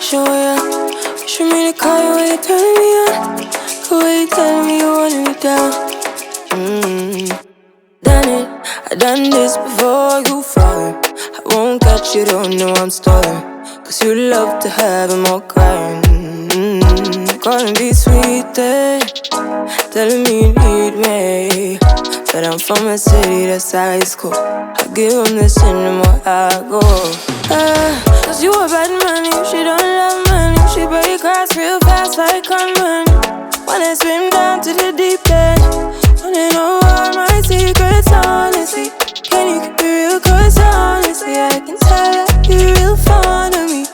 show ya. Wish for me to call you when you turn me on. The way you telling me you want me down. Done it, I done this before you falling. I won't catch you, don't know I'm stalling. Cause you love to have them all crying. Calling me sweeter, telling me you need me. But I'm from a city that's high school. I give them this and the more I go. Cause you a bad money, she don't love money. She break hearts real fast like conman. Wanna swim down to the deep end. Wanna know all my secrets, honestly. Can you keep it real? Cause honestly, I can tell that you're real fond of me.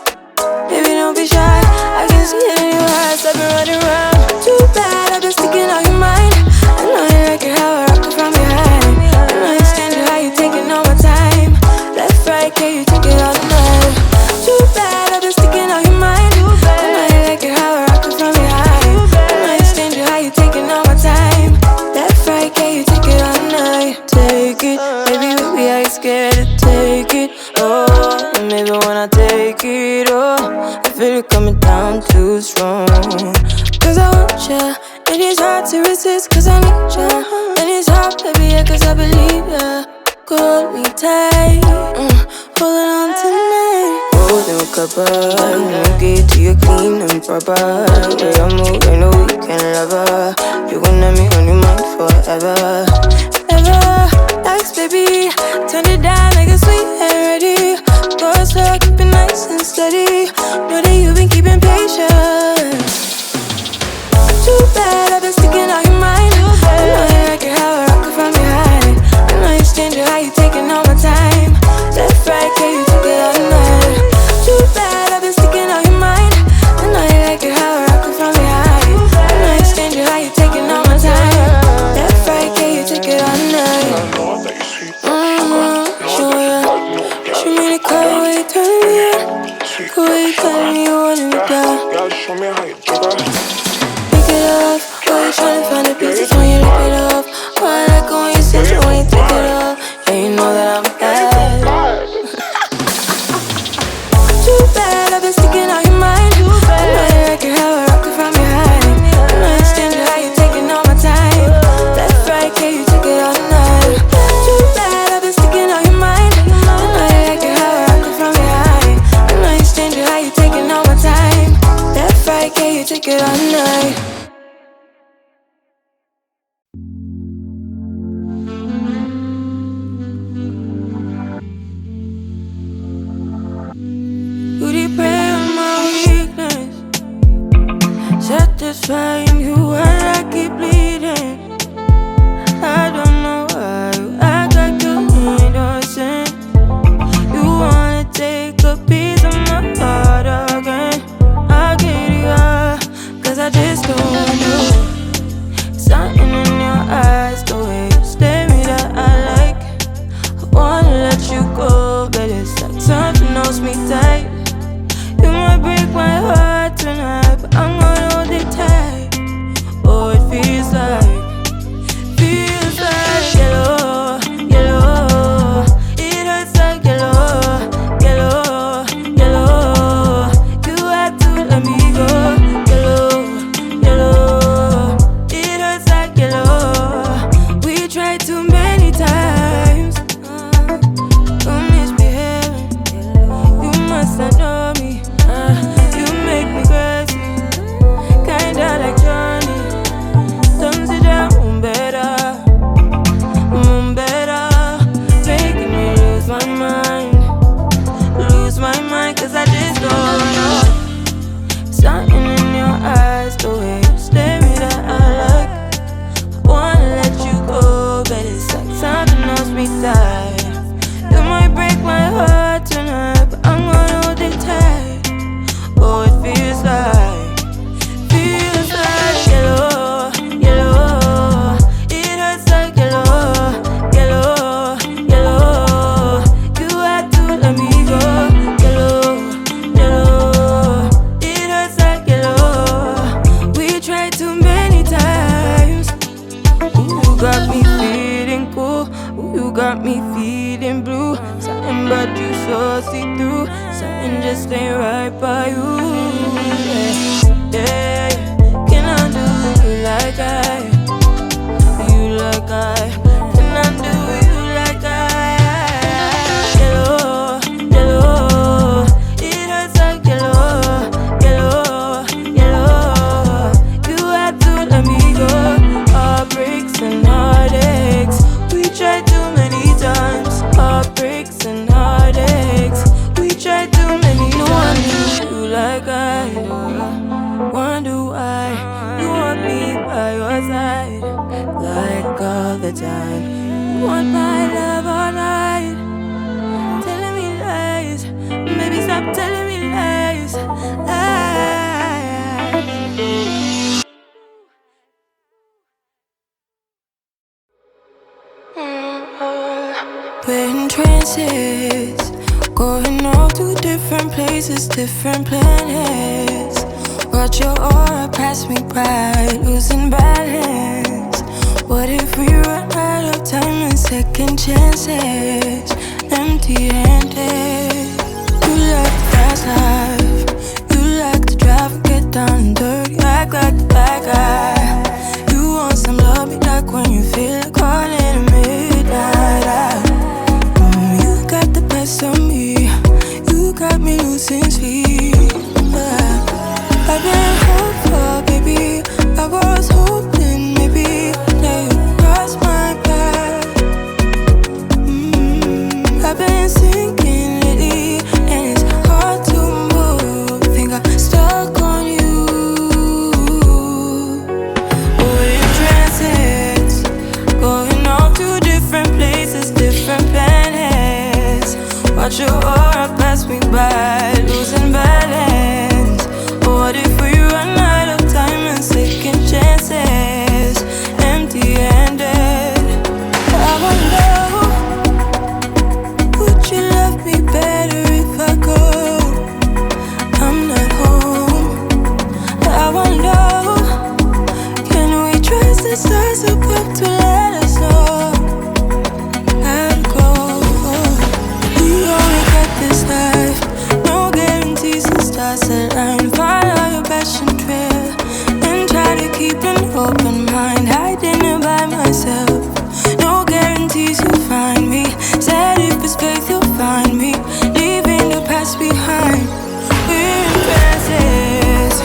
Baby, don't be shy, I can see it in your eyes. I've been running around. Too bad, I've been sticking on your mind. I know you like it how I rock it from behind. I know you stand it, how you taking all my time. Left, right, can you take it all night? Too bad, I've been sticking on your mind. I know you like it how I rock it from behind. I know you stand it, how you taking all my time. Left, right, can you take it all night? Take it, baby, baby, I ain't scared to take it. Oh, and maybe when I take it, oh, I feel it coming down too strong. Cause I want ya, and it's hard to resist cause I need ya. And it's hard, baby, yeah, cause I believe ya. Hold me tight, holding on tonight. Holding a couple, don't get to you clean and proper. Way I move, ain't no weekend lover. You gon' have me on your mind forever. Ever, thanks baby, turn it down like a sweet and ready. Go slow, keep it nice and steady. Know that you've been keeping patience. Too bad, I've been sticking on your mind. I know you like it how I rock it from behind. I know you stand it, how you taking all my time. Left, right, can you take it all night? Too bad, I've been sticking on your mind. I know you like it how I rock it from behind. I know you stand it, how you taking all my time. Left, right, can you take it all night? Show ya. Show me the car when you turn me on. The way you telling me you want me down. Show me how you do that. Off. Why you tryna find the pieces when you lick it off? Why I like it when you sit it when you take it off? Yeah, you know that I'm bad. Too bad, I've been sticking on your mind. I know you like it how I rock it from behind. I know you stand it, how you taking all my time. Left, right, can you take it all night? Too bad, I've been sticking on your mind. I know you like it how I rock it from behind. I know you stand it, how you taking all my time. Left, right, can you take it all night? Satisfying you while I keep bleeding. I don't know why you act like you innocent. You wanna take a piece of my heart again. I'll get it all, cause I just don't know. Something in your eyes, the way you stare me that I like. I wanna let you go, but it's like something holds me tight. You might break my heart tonight, but I'm gonna hold it tight. Oh, it feels like yellow, yellow. It hurts like yellow, yellow, yellow. You had to let me go, yellow, yellow. It hurts like yellow. We tried too many times. Don't misbehaving. You must not know me. You make me crazy, kinda like Johnny. Don't sit down, better, making me lose my mind, cause I just don't know. Something in your eyes, the way you stare me that I like. I wanna let you go, but it's like something holds me tight. You might break my heart tonight, but I'm gonna hold it tight. Oh, it feels like yellow, yellow. It hurts like yellow, yellow, yellow. You had to let me go, yellow, yellow. It hurts like yellow. We tried too many times. Ooh, you got me feeling cool. Ooh, you got me feeling blue. Something about you so see-through. something just ain't right by you. Yeah, can I do you like I? You like I? Can I do you like I? Yellow, yellow, it hurts like yellow, yellow, yellow. You had to let me go. Heartbreaks and heartaches, we tried too many times. Heartbreaks and heartaches, we tried too many. No one knew you like I do. Wonder why you want me by your side, like all the time. You want my love all night, telling me lies. Baby, stop telling me lies. We're in trances, going off to different places, different planets. Watch your aura pass me by, losing balance. What if we run out of time and second chances? Empty-handed. You like the fast life, you like to drive and get down and dirty, act like the bad guy. You want some love, me like when you feel like calling at midnight. You got the best of me, you got me losing sleep. I've been hopeful, baby, I was hoping maybe that you'd cross my path. I've been sinking lately, and it's hard to move. Think I'm stuck on you. We're in transits, going off to different places, different planets. Watch your aura pass me by, losing balance. What if we run out of time and second chances? Empty-handed. I wonder, would you love me better if I go? I'm not home. I wonder, can we trust the stars above to let us know how to go? We only got this life, no guarantees and stars align. Follow your passion trail and try to keep an open mind. Hiding it by myself, no guarantees you'll find me. Said if it's faith you'll find me, leaving the past behind. We're in trances,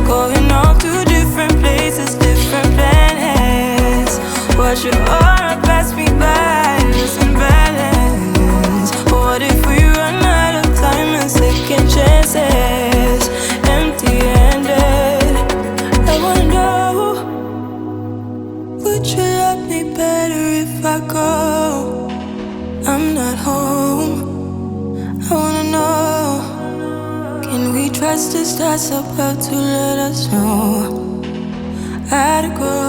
going off to different places, different planets. Watch your aura pass me by, losing balance. What if we run out of time and second chances? Empty-handed. I wonder, would you love me better if I go? I'm not home. I wanna know, can we trust the stars above to let us know how to go?